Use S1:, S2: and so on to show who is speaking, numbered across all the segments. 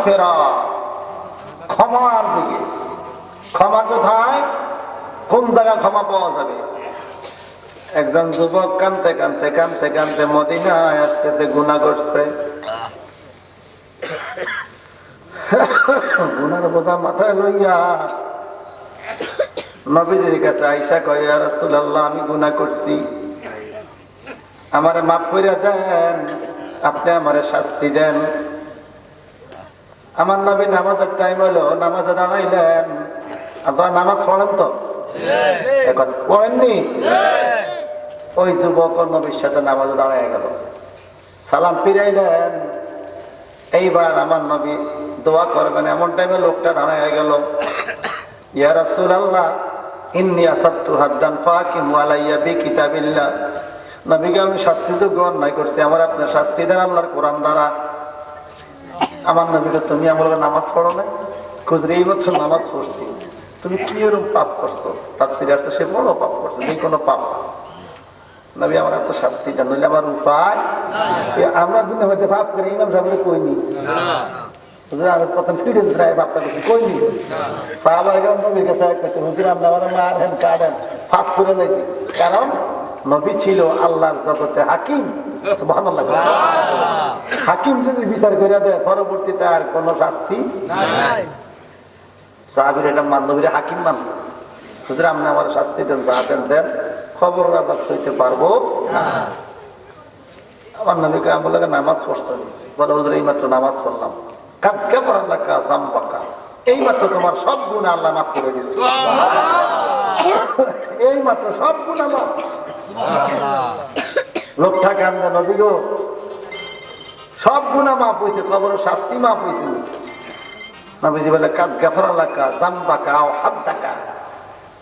S1: মাগফিরা, ক্ষমার দিকে। ক্ষমা কোথায়, কোন জায়গা ক্ষমা পাওয়া যাবে? একজন যুবক কানতে কানতে কানতে কানতে মদিনায় আসতেছে, গুনাহ করছে। গুনার বোঝা মাথায় লইয়া নবীজির কাছে আইসা কয়, ইয়া রাসূলুল্লাহ, আমি গুনাহ করছি, আমারে মাফ কইরা দেন, আপনি আমারে শাস্তি দেন। আমার নবী নামাজের টাইম হলো, নামাজে দাঁড়াইলেন। আপনারা নামাজ পড়েন তো? এখন পড়েননি? ওই যুবক নবীর সাথে নামাজে দাঁড়ায় গেল, সালাম ফিরাইলেন। এইবার আমার নবী দোয়া করবেন, এমন টাইমে লোকটা দাঁড়ায় গেল, ইয়া রাসূলুল্লাহ, ইন্নী আসাবতু হাদ্দান ফাকিমু আলাইয়া বিকিতাবিল্লাহ। নবীকে আমি শাস্তিযোগ্য অন্যায় করছি, আমার আপনি শাস্তি দেন আল্লাহর কোরআন দ্বারা। আমার নবীকে, তুমি আমার নামাজ পড়ো না? খুঁজরে এই বছর নামাজ পড়ছি। তুমি কি এরকম পাপ করছো? তাফসীরে আছে সে বড় পাপ করছে, যে কোনো পাপ। নবী আমার এত শাস্তি দেন, নইলে আমার উপায়। আমরা দুনিয়া হইতে পাপ করে ইমাম সাহেবের কইনি, আমি প্রথম ফিরে যাই বাপটা করছি, কইনি। সাহাবায়ে কেরাম নবীর কাছে কইতে, হুজুর আপনি আমার মারেন কাটেন, পাপ করে লাইছি। কারণ নবী ছিল আল্লাহর জগতে হাকিম। সুবহানাল্লাহ। হাকিম যদি বিচার করে দেয়, পরবর্তীতে আর কোন শাস্তি নাই। সাহাবীরা এটা মান, নবীর হাকিম মানত। হুজুর আপনি আমার শাস্তি দেন, জাহাতেন দেন, খবর আযাব সইতে পারবো না। আমার নবীকে আমি বললাম, নামাজ পড়ছেন? বলে, হুজুর এইমাত্র নামাজ পড়লাম। কাদ গাফারা লাকা যামবাকা, এইমাত্র তোমার সব গুনাহ আল্লাহ মাফ করে দিয়েছে। এইমাত্র সব গুনাহ মাফ। লোকটা কান্দে, নবী গো, সব গুনাহ মাফ হয়েছে, কবরের শাস্তি মাফ হয়েছে। নবীজি বলে, কাদ গাফারা লাকা যামবাকা আও হাদ্দাকা,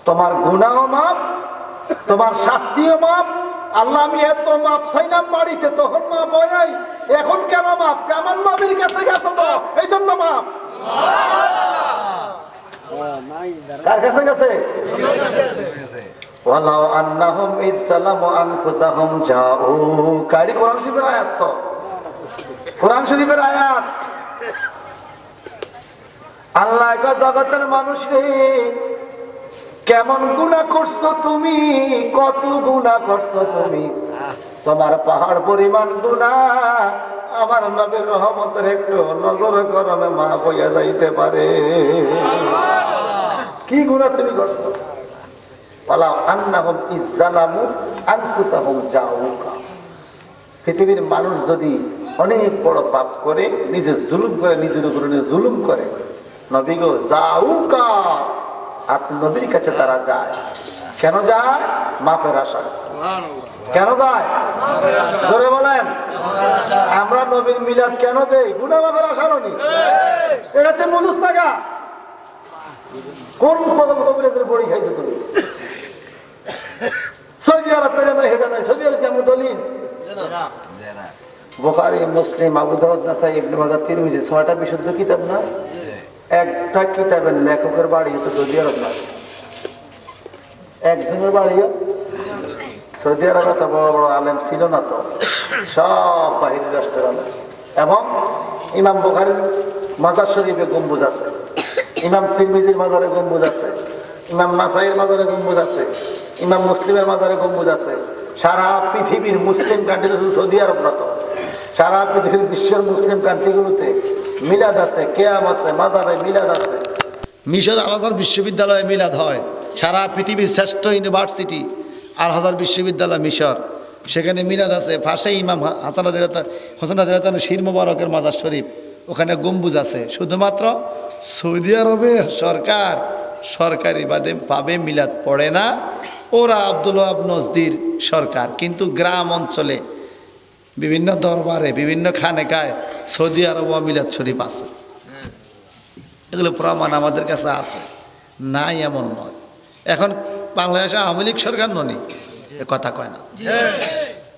S1: তোমার গুনাহও মাফ, তোমার শাস্তিও মাফ। আল্লাহ, আমি এত মাফ চাইলাম বাড়িতে, তখন মাফ হয় নাই, এখন কেন মাফ? আমার নবীর কাছে গেছে তো, এই জন্য মাফ। কার কাছে গেছে? ওয়ালাউ আন্নাহুম ইসলামু আনফুসাহুম জাউকা, কোরআন শরীফের আয়াত, তো কোরআন শরীফের আয়াত। আল্লাহ কয়, জগতের মানুষ রে, কেমন গুনাহ করছো তুমি, কত গুনাহ করছো তুমি, তোমার পাহাড় পরিমাণ গুনাহ আমার নবীর রহমতের একটু নজর করমে মাফ হইয়া যাইতে পারে। কি গুনাহ তুমি করছো? ওয়ালাউ আন্নাহুম ইসলামু আনফুসাহুম জাউকা, পৃথিবীর মানুষ যদি অনেক বড় পাপ করে, নিজে জুলুম করে, নিজের উপরে জুলুম করে, নবী গো জাউকা, আপনি নবীর কাছে তারা যায়। কেন যায়? মাফের আশা। কেন যায়? জোরে বলেন। আমরা নবীর মিলাদ কেন দেই? গুনাহ মাফের আশা ননি। এটাতে মুজুস টাকা কোন কবিরাজের বড়ি খাইছো তুমি? সৌদি আরব পেড়ে নাই, হেঁটে নাই। সৌদি আরব কেমন দলিল? বুখারী, মুসলিম, আবু দাউদ, নাসাই, ইবনে মাজাহ, তিরমিজি, 6টা বিশুদ্ধ কিতাব না? একটা কিতাবের লেখকের বাড়ি তো সৌদি আরব না, একজনের বাড়িও সৌদি আরব। এত বড় বড় আলেম ছিল না তো, সব বাহির রাষ্ট্রের আলেম। এবং ইমাম বুখারীর মাজার শরীফে গম্বুজ আছে, ইমাম তিরমিজির মাজারে গম্বুজ আছে, ইমাম নাসাইয়ের মাজারে গম্বুজ আছে, ইমাম মুসলিমের মাজারে গম্বুজ আছে। সারা পৃথিবীর মুসলিম কান্ট্রি, শুধু সৌদি আরব না তো, সারা পৃথিবীর বিশ্বের মুসলিম কান্ট্রিগুলোতে মিলাদ আছে, কেয়াম আছে, মাজারে মিলাদ আছে। মিশর আল আজহার বিশ্ববিদ্যালয়ে মিলাদ হয়। সারা পৃথিবীর শ্রেষ্ঠ ইউনিভার্সিটি আল আজহার বিশ্ববিদ্যালয় মিশর, সেখানে মিলাদ আছে। পাশে ইমাম হাসান রাদিয়াল্লাহু শির মোবারকের মাজার শরীফ, ওখানে গম্বুজ আছে। শুধুমাত্র সৌদি আরবের সরকার সরকারি ভাবে মিলাদ পড়ে না, ওরা আব্দুল ওয়াহাব নজদির সরকার। কিন্তু গ্রাম অঞ্চলে বিভিন্ন দরবারে, বিভিন্ন খানেকায় সৌদি আরব মিলাদ শরীফ আছে। এগুলো প্রমাণ আমাদের কাছে আছে, নাই এমন নয়। এখন বাংলাদেশে আওয়ামী লীগ সরকার ননি, এ কথা কয় না।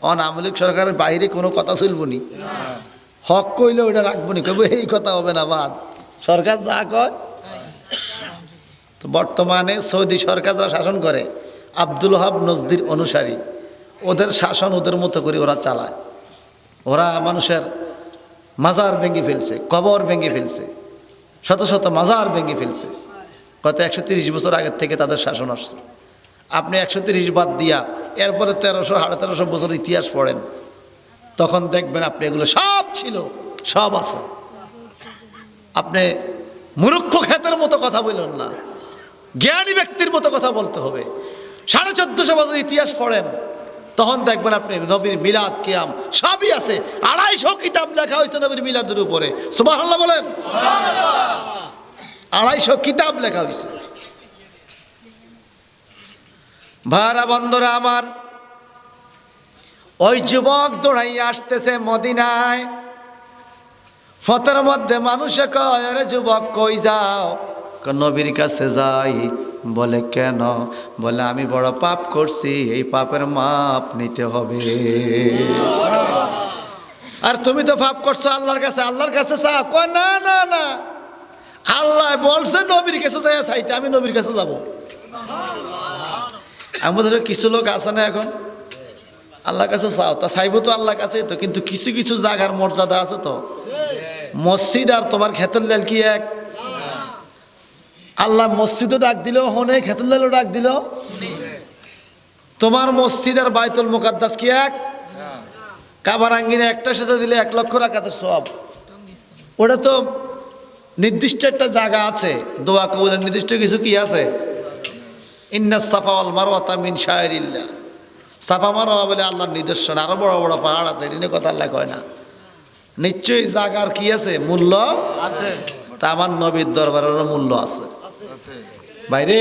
S1: অন আওয়ামী লীগ সরকারের বাইরে কোনো কথা চলবো নি, হক কইলে ওইটা রাখবো নি, কইব এই কথা হবে না, বাদ সরকার যা কয়। তো বর্তমানে সৌদি সরকার যারা শাসন করে, আব্দুল ওয়াহাব নজদির অনুসারী, ওদের শাসন ওদের মতো করে ওরা চালায়। ওরা মানুষের মাজার ভেঙে ফেলছে, কবর ভেঙে ফেলছে, শত শত মাজার ভেঙে ফেলছে। গত 130 বছর আগের থেকে তাদের শাসন আসছে। আপনি 130 বাদ দিয়া এরপরে 1300 1350 বছর ইতিহাস পড়েন, তখন দেখবেন আপনি এগুলো সব ছিল, সব আছে। আপনি মূর্খ ক্ষেতের মতো কথা বললেন না, জ্ঞানী ব্যক্তির মতো কথা বলতে হবে। 1450 বছর ইতিহাস পড়েন, তখন দেখবেন আপনি নবীর মিলাদ কিয়াম সবই আছে। 250 কিতাব লেখা হয়েছে নবীর মিলাদের উপরে, সুবহানাল্লাহ বলেন। 250 কিতাব লেখা হয়েছে। ভাইরা বন্ধুরা আমার, ওই যুবক দৌড়াইয়া আসতেছে মদিনায়। ফতের মধ্যে মানুষে কয়, আরে যুবক কই যাও? নবীর কাছে যাই। বলে কেন? বলে আমি বড় পাপ করছি, এই পাপের মাপ নিতে হবে। আর তুমি তো পাপ করছো আল্লাহর কাছে, আল্লাহর কাছে চাও। কয় না না না, আল্লাহ বলছে নবীর কাছে যাই চাইতে, আমি নবীর কাছে যাব। আমাদের কিছু লোক আছে না এখন, আল্লাহর কাছে চাও, তা চাইবো তো আল্লাহর কাছেই তো, কিন্তু কিছু কিছু জায়গার মর্যাদা আছে তো। মসজিদ আর তোমার খেতের লাল কি এক? আল্লাহ মসজিদও ডাক দিল হনে, খেতের লালও ডাক দিল। তোমার মসজিদ আর বাইতুল মুকাদ্দাস কি এক? কাবার আঙ্গিনে একটা সাথে দিলে 1 লক্ষ রাকাতের সওয়াব। ওটা তো নির্দিষ্ট একটা জায়গা আছে, দোয়া কবুলের নির্দিষ্ট কিছু কি আছে। ইন্নাস সাফা ওয়াল মারওয়াতা মিন শায়রিল্লাহ। সাফা মারওয়া বলে আল্লাহর নিদর্শন। আরো বড় বড় পাহাড় আছে, এটা নিয়ে কথা আল্লাহ কয় না। নিশ্চয়ই জায়গার কি আছে, মূল্য আছে। তা আমার নবীর দরবারেরও মূল্য আছে। বাইরে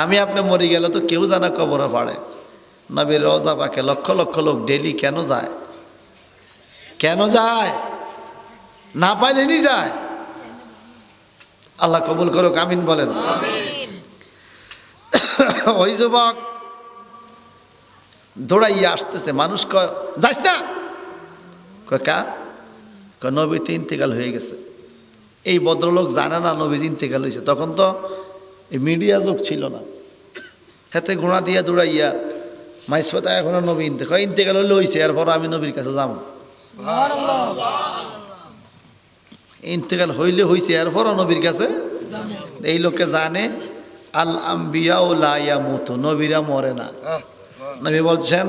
S1: আমি আপনি মরে গেলে তো কেউ জানা কবরে পাড়ে। নবীর রওজা পাকে লক্ষ লক্ষ লোক ডেলি কেন যায়? কেন যায়? না পাইলেনি যায়। আল্লাহ কবুল করুক, আমিন বলেন। ওই যুবক দৌড়াইয়া আসতেছে, মানুষ কয় যাইস না। কা নবী তো ইন্তেকাল হয়ে গেছে। এই ভদ্রলোক জানে না নবী ইন্তেকাল হয়েছে। তখন তো এই মিডিয়া যুগ ছিল না। হাতে ঘোড়া দিয়া দৌড়াইয়া মাইসপাতা এখনো নবী ইন্তেকাল হলে হয়েছে, এরপর আমি নবীর কাছে যাব। ইন্তেকাল হইলে হয়েছে, এরপরও নবীর কাছে। এই লোকে জানে আল আম্বিয়াউ লা ইয়ামুতু, নবীরা মরে না। নবী বলছেন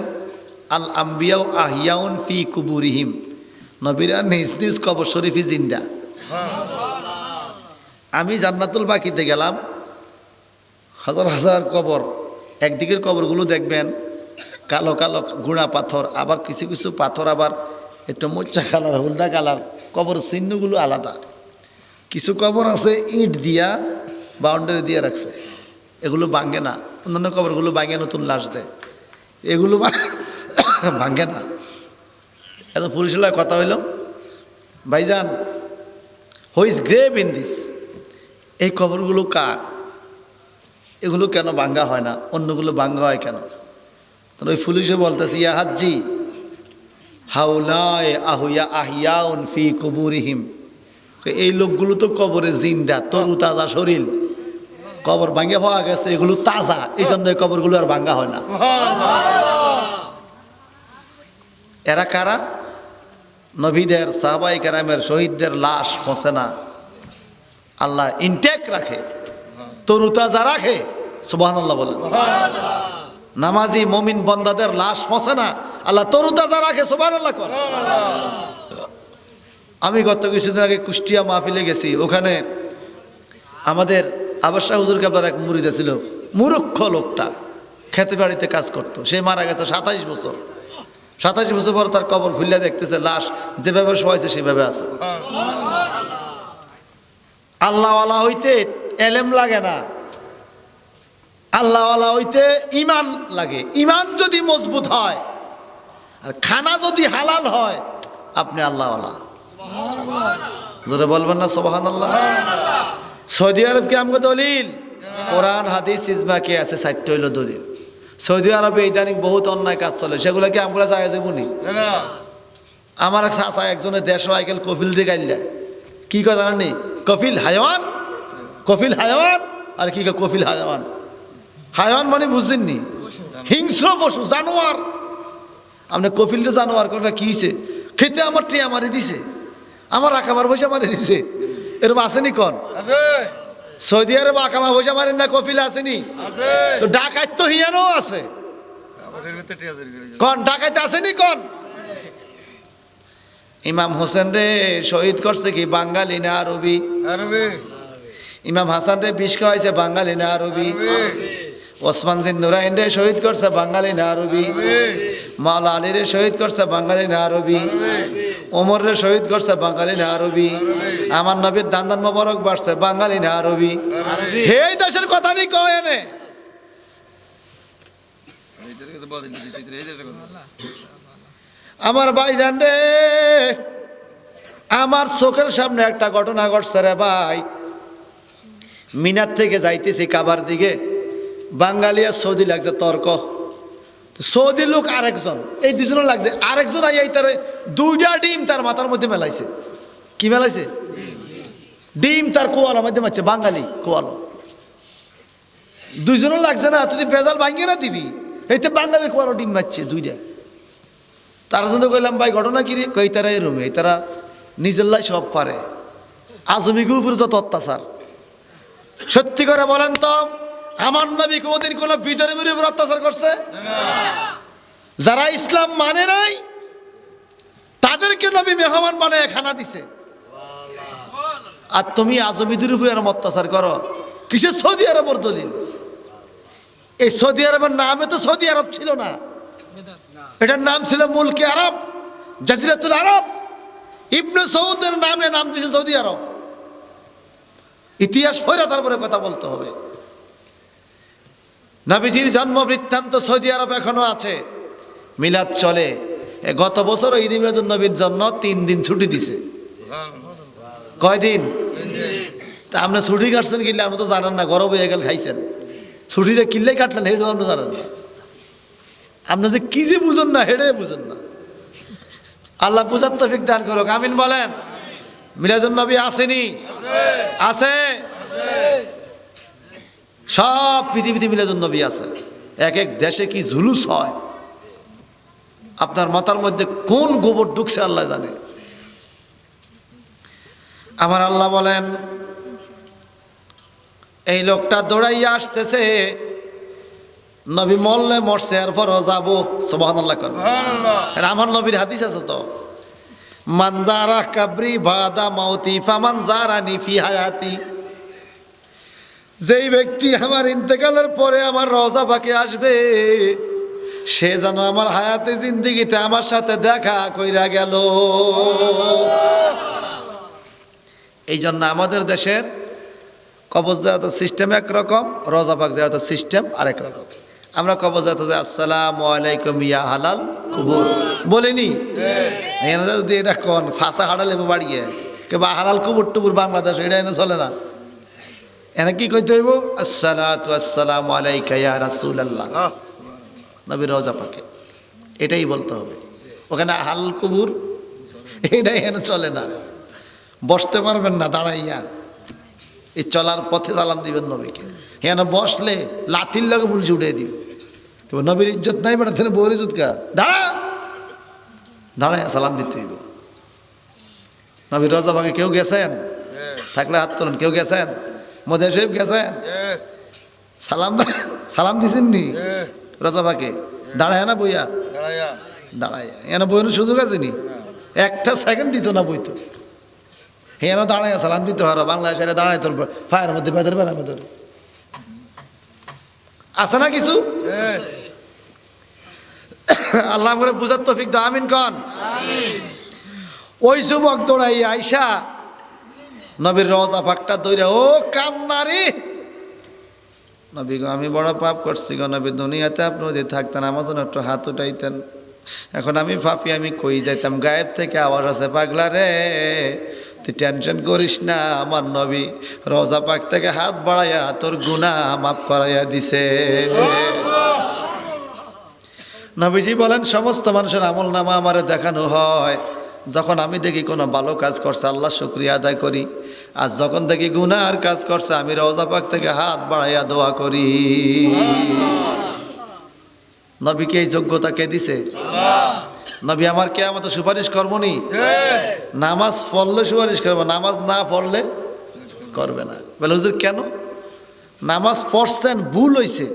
S1: আল আম্বিয়াউ আহিয়াউন ফি কুবুরিহিম, নবীরা নিজ নিজ কবর শরীফে জিন্দা। আমি জান্নাতুল বাকিতে গেলাম, হাজার হাজার কবর। একদিকের কবরগুলো দেখবেন কালো কালো গুঁড়া পাথর, আবার কিছু কিছু পাথর আবার একটু মোচা কালার, হলদা কালার। কবর চিহ্নগুলো আলাদা। কিছু কবর আছে ইট দিয়া বাউন্ডারি দিয়ে রাখছে, এগুলো ভাঙে না। অন্যান্য কবরগুলো ভাঙে, নতুন লাশ দেয়, এগুলো ভাঙে না। এত পুলিশের কথা হইল, ভাইজান who is grave in this, এই কবরগুলো কার? এগুলো কেন ভাঙ্গা হয় না? অন্যগুলো ভাঙ্গা হয় কেন? তখন ওই পুলিশে বলতেছে ইয়া হাজ্জি হাউলায় আহুয়া আহিয়াউন ফি কুবুরিহিম, এই লোকগুলো তো কবরে জিন্দা, তরু তাজা শরীর, কবর ভাঙ্গে পাওয়া গেছে, এগুলো তাজা, এই জন্য এই কবরগুলো আর ভাঙ্গা হয় না। এরা কারা? নবীদের, সাহাবায়ে কেরামের, শহীদদের লাশ পচে না, আল্লাহ ইনটেক রাখে, তরুতাজা রাখে। সুবহানাল্লাহ বলেন। নামাজি মুমিন বান্দাদের লাশ পচে না, আল্লাহ তরুতাজা রাখে। সুবহানাল্লাহ কর। আমি গত কিছুদিন আগে কুষ্টিয়া মাহফিলে গেছি। ওখানে আমাদের আবাসা হুজুর কাবলার এক মুরিদ ছিল, মূর্খ লোকটা, খেতে বাড়িতে কাজ করতো। সে মারা গেছে 27 বছর। 27 বছর পর তার কবর খুললে দেখতেছে লাশ যেভাবে শোয়াইছে সেভাবে আছে। আল্লাহওয়ালা হইতে এলেম লাগে না, আল্লাহওয়ালা হইতে ইমান লাগে। ইমান যদি মজবুত হয় আর খানা যদি হালাল হয়, আপনি আল্লাহওয়ালা। জোরে বলবেন না সুবহানাল্লাহ। সৌদি আরব কি আমগো দলিল? কোরআন হাদিস ইজমা কে আছে, 60টা হইল দলিল। সৌদি আরবে ইদানিং বহুত অন্যায় কাজ চলে, সেগুলো কি আমরা যায় যাবনি? আমার চাচা একজনে 150 আইকেল কফিল দিয়ে গাইলে কি কয় জানেননি? কফিল হায়ওয়ান, কফিল হায়ওয়ান। আর কি কয় কফিল হায়ওয়ান? হায়ওয়ান মানে বুঝছেননি? হিংস্র পশু, জানোয়ার। আপনি কফিলটা জানোয়ার করে কি হয়েছে? খেতে আমার টিয়া মারি দিছে। আমার আকামার পয়সা মারি দিছে, এরকম আসেনি কন? সৌদি আরব আকামা পয়সা মারেন না, কফিলে আসেনি? তো ডাকাত তো হিয়ানো আছে, কন ডাকাইতে আসেনি কন? ইমাম হোসেন রে শহীদ করছে কি বাঙালি না আরবি? ইমাম হাসান রে বিষ খাওয়াইছে বাঙালি না আরবি? ওসমান জিন নুরাইন রে শহীদ করছে বাঙালি না আরবি? মাওলা আলী রে শহীদ করছে বাঙালি না আরবি? ওমর রে শহীদ করছে বাঙালি না আরবি? আমার নবীর দান দান মোবারক বাড়ছে বাঙালি না আরবি? হে দেশের কথা নি কয় এনে। আমার ভাইজান রে, আমার চোখের সামনে একটা ঘটনা ঘটছে রে ভাই। মিনার থেকে যাইতেছি কাবার দিকে, বাঙালি আর সৌদি লাগছে তর্ক। সৌদি লোক আরেকজন, এই দুজনে লাগছে, আরেকজন আইয়াই তার দুইটা ডিম তার মাথার মধ্যে মেলাইছে। কি মেলাইছে? ডিম তার কোয়ালার মধ্যে মারছে, বাঙালি কোয়ালো। দুইজনে লাগছে না, তুই বেজাল ভাঙিয়ে না দিবি, এইতে বাঙালির কোয়ালো ডিম মারছে দুইটা। তার জন্য কইলাম ভাই ঘটনা কি রে? কই তারা এরম, এই তারা নিজের লাই সব পারে, আজমিকে উপর যত অত্যাচার। সত্যি করে বলেন তো, আমার নবী কোনদিন কোন বিধর্মীর উপর অত্যাচার করছে? যারা ইসলাম মানে নাই তাদেরকে নবী মেহমান বানায় খানা দিছে, আর তুমি আজমিদের উপরে এরম অত্যাচার করো। কিসের সৌদি আরবের দলিল? এই সৌদি আরবের নামে তো সৌদি আরব ছিল না, এটার নাম ছিল মুলকে আরব, জাজিরাতুল আরব। ইবনে সৌদের নামে নাম দিয়েছে সৌদি আরব। ইতিহাস পড়ে তারপরে কথা বলতে হবে। নবীজির জন্ম বৃত্তান্ত সৌদি আরব এখনো আছে, মিলাদ চলে। গত বছর ঈদ মিলাদুন নবীর জন্য 3 দিন ছুটি দিছে। কয়দিন? তা আপনি ছুটি কাটছেন কিনলে আপনি তো জানেন না, গরম হয়ে গেল খাইছেন। ছুটিটা কিনলে কাটলেন হেঁটেও আপনি জানেন না। আপনি যে কি যে বুঝুন না, হেঁটে বুঝুন না। আল্লাহ বুঝার তৌফিক দান করুক, আমিন বলেন। মিলাদুন নবী আসেনি? আছে। সব পৃথিবীতে মিলাদুন নবী আছে। এক এক দেশে কি জুলুস হয়, আপনার মাথার মধ্যে কোন গোবর ঢুকছে আল্লাহ জানে। আমার আল্লাহ বলেন, এই লোকটা দৌড়াইয়া আসতেছে, নবী মরলে মরছে, এরপরও যাবো। সুবহানাল্লাহ কর। আমার নবীর হাদিস আছে তো, মান যারা কাবরি বাদা মাউতি ফামান যারানি ফি হায়াতি। যেই ব্যক্তি আমার ইন্তেকালের পরে আমার রওজা পাকে আসবে, সে যেন আমার হায়াতে জিন্দেগিতে আমার সাথে দেখা কইরা গেল। এই জন্য আমাদের দেশের কবর জিয়ারতের সিস্টেম একরকম, রওজা পাক জিয়ারতের সিস্টেম আরেক রকম। আমরা কবর জিয়ারতে যাই আসসালামু আলাইকুম ইয়া হালাল কুবুর বলিনি? যদি এটা কোন ফাঁসা হাড়া লেবু বাড়িয়ে কেবা হালাল কুবুর টুবুর বাংলাদেশ এটা এনে চলে না। এনে কি কইতে হইব? আসসালাতু আসসালামু আলাইকা ইয়া রাসূলুল্লাহ, নবীর রওজা পাকে, এটাই বলতে হবে। ওখানে হালাল কুবুর এটাই এনে চলে না। বসতে পারবেন না দাঁড়াইয়া, এই চলার পথে সালাম দিবেন নবীকে। এখানে বসলে লাথির লাগে পুলিশ উঠে দিবে। নবীর ইজ্জত নাই বেড়া, তিনি বউর ইজ্জত কা? দাঁড়া, দাঁড়াইয়া সালাম দিতে হইব। নবীর রওজা পাকে কেউ গেছেন? থাকলে হাত তোলেন। কেউ গেছেন? মোদি সাহেব গেছেন? সালাম দিছেন নি রওজা পাকে? দাঁড়ায় না বইয়া? দাঁড়ায় এনে বইয়ের সুযোগ আছে নি? একটা সেকেন্ড দিত না বইতো। হেন দাঁড়ায় সালাম দিতে হয়। বাংলাদেশের দাঁড়ায় তোর ফায়ার মধ্যে বেঁধে বেড়ার মধ্যে আছে না কিছু? আল্লাহ করে বুঝার তৌফিক দাও, আমিন কন। ওই যুবক দৌড়াই আইসা নবীর রওজা পাকটা দৌড়া, ও কান্নারি নবী গো, আমি বড় পাপ করছি গো নবী। দুনিয়াতে আপনি যদি থাকতেন আমার জন্য একটু হাত উঠাইতেন। এখন আমি পাপি, আমি কই যাইতাম? গায়েব থেকে আওয়াজ আছে, পাগলা রে তুই টেনশন করিস না, আমার নবী রওজা পাক থেকে হাত বাড়াইয়া তোর গুনাহ মাফ করাইয়া দিছে। নবীজি বলেন, সমস্ত মানুষের আমল নামা আমারে দেখানো হয়। যখন আমি দেখি কোনো ভালো কাজ করছে আল্লাহ শুকরিয়া আদায় করি, আর যখন দেখি গুনার কাজ করছে আমি রওজা পাক থেকে হাত বাড়াইয়া দোয়া করি। নবীকে এই যোগ্যতা কে দিছে? নবী আমার কিয়ামতে সুপারিশ করবো নি? নামাজ পড়লে সুপারিশ করবো, নামাজ না পড়লে করবে না। বলে হুজুর কেন? নামাজ পড়ছেন, ভুল হয়েছে,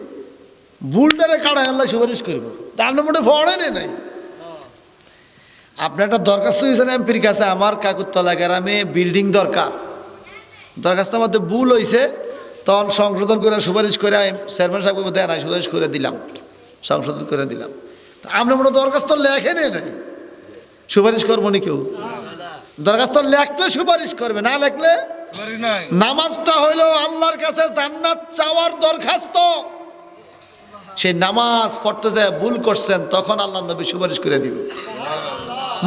S1: ভুলটারে কাড়াই আল্লাহ সুপারিশ করব, তার মোটে পড়েনি নাই। আপনি একটা দরখাস্ত দিয়েছেন এমপির কাছে, আমার কাকুরতলা গ্রামে বিল্ডিং দরকার, দরখাস্তের মধ্যে ভুল হয়েছে, তখন সংশোধন করে সুপারিশ করে চেয়ারম্যান সাহেব দেয় না, সুপারিশ করে দিলাম, সংশোধন করে দিলাম। আপনার মোটে দরখাস্ত লেখেনি নাই, সুপারিশ করবো নি কেউ? দরখাস্ত লেখলে সুপারিশ করবে, না লেখলে? নামাজটা হইল আল্লাহর কাছে জান্নাত চাওয়ার দরখাস্ত। সেই নামাজ পড়তে যায় ভুল করছেন, তখন আল্লাহ নবী সুপারিশ করে দিবে।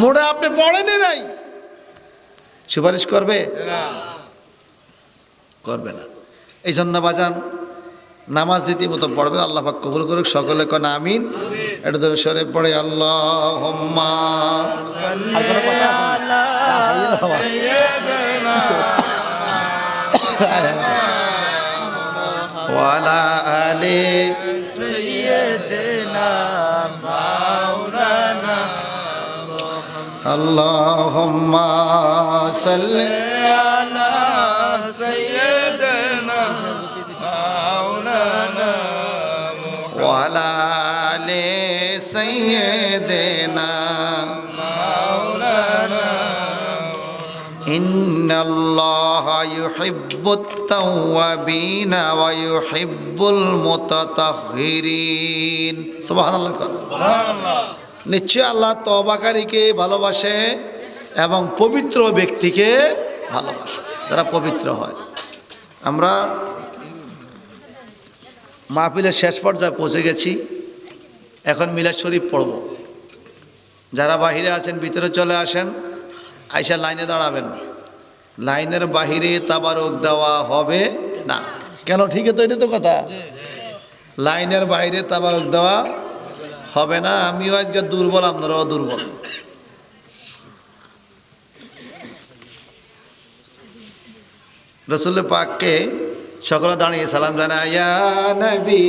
S1: মোড়ে আপনি পড়েনি নাই, সুপারিশ করবে? করবে না। এই জন্য বাজান নামাজ রীতিমতো পড়বেন, আল্লাহ পাক কবুল করুক। সকলে কোন আমিন। এটা ধরে সরে পড়ে আল্লাহুম্মা ওয়ালা আলি সাইয়্যিদিনা মাওলানা আল্লাহুম্মা সাল্লি আলা সাইয়্যিদিনা মাওলানা ওয়ালা আলি সাইয়্যিদিনা মাওলানা ইন্নাল্লাহা ইউহিব্বুত তাওয়াবিনা ওয়া ইউহিব্বুল মুতাতাহহিরিন। সুবহানাল্লাহ। সুবহানাল্লাহ। নিশ্চয় আল্লাহ তওবাকারীকে ভালোবাসে এবং পবিত্র ব্যক্তিকে ভালোবাসে, যারা পবিত্র হয়। আমরা মাহফিলের শেষ পর্যায়ে পৌঁছে গেছি, এখন মিলাদ শরীফ পড়ব। যারা বাহিরে আছেন ভিতরে চলে আসেন, আইসা লাইনে দাঁড়াবেন। লাইনের বাহিরে তাবারক দেওয়া হবে না। কেন? ঠিক তো, এটা তো কথা। লাইনের বাইরে তাবারক দেওয়া হবে না। আমিও আজকে দুর্বল, আপনারাও দুর্বল। রসুল পাককে সকলে দাঁড়িয়ে সালাম জানায়, ইয়া নবী